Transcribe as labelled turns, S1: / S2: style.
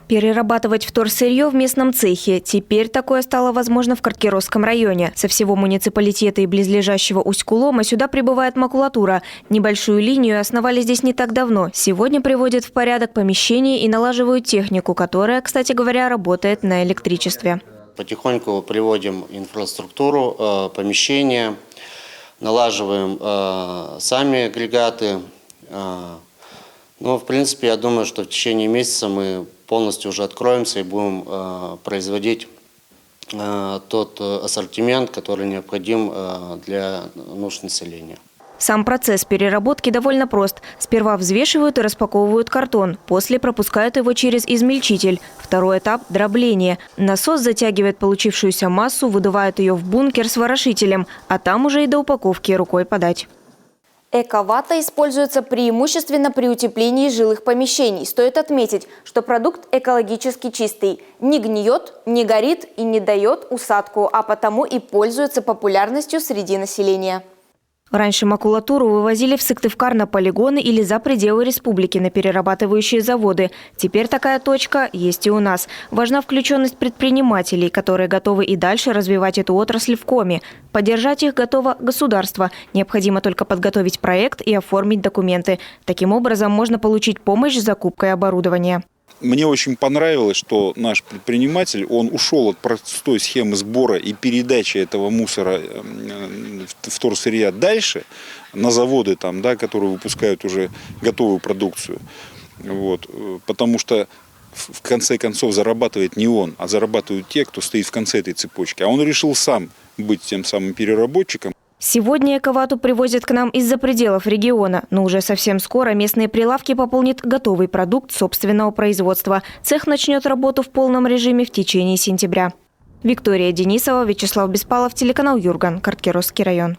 S1: Перерабатывать вторсырье в местном цехе. Теперь такое стало возможно в Карткировском районе. Со всего муниципалитета и близлежащего Усть-Кулома сюда прибывает макулатура. Небольшую линию основали здесь не так давно. Сегодня приводят в порядок помещения и налаживают технику, которая, кстати говоря, работает на электричестве.
S2: Потихоньку приводим инфраструктуру, помещения, налаживаем сами агрегаты. Но, в принципе, я думаю, что в течение месяца мы полностью уже откроемся и будем производить тот ассортимент, который необходим для нужд населения.
S1: Сам процесс переработки довольно прост. Сперва взвешивают и распаковывают картон. После пропускают его через измельчитель. Второй этап – дробление. Насос затягивает получившуюся массу, выдувает ее в бункер с ворошителем. А там уже и до упаковки рукой подать.
S3: Эко-вата используется преимущественно при утеплении жилых помещений. Стоит отметить, что продукт экологически чистый. Не гниет, не горит и не дает усадку, а потому и пользуется популярностью среди населения.
S1: Раньше макулатуру вывозили в Сыктывкар на полигоны или за пределы республики на перерабатывающие заводы. Теперь такая точка есть и у нас. Важна включенность предпринимателей, которые готовы и дальше развивать эту отрасль в Коми. Поддержать их готово государство. Необходимо только подготовить проект и оформить документы. Таким образом можно получить помощь с закупкой оборудования.
S4: Мне очень понравилось, что наш предприниматель, он ушел от простой схемы сбора и передачи этого мусора вторсырья дальше на заводы, там, да, которые выпускают уже готовую продукцию. Вот. Потому что в конце концов зарабатывает не он, а зарабатывают те, кто стоит в конце этой цепочки. А он решил сам быть тем самым переработчиком.
S1: Сегодня эко-вату привозят к нам из-за пределов региона, но уже совсем скоро местные прилавки пополнит готовый продукт собственного производства. Цех начнет работу в полном режиме в течение сентября. Виктория Денисова, Вячеслав Беспалов, телеканал Юрган, Карткировский район.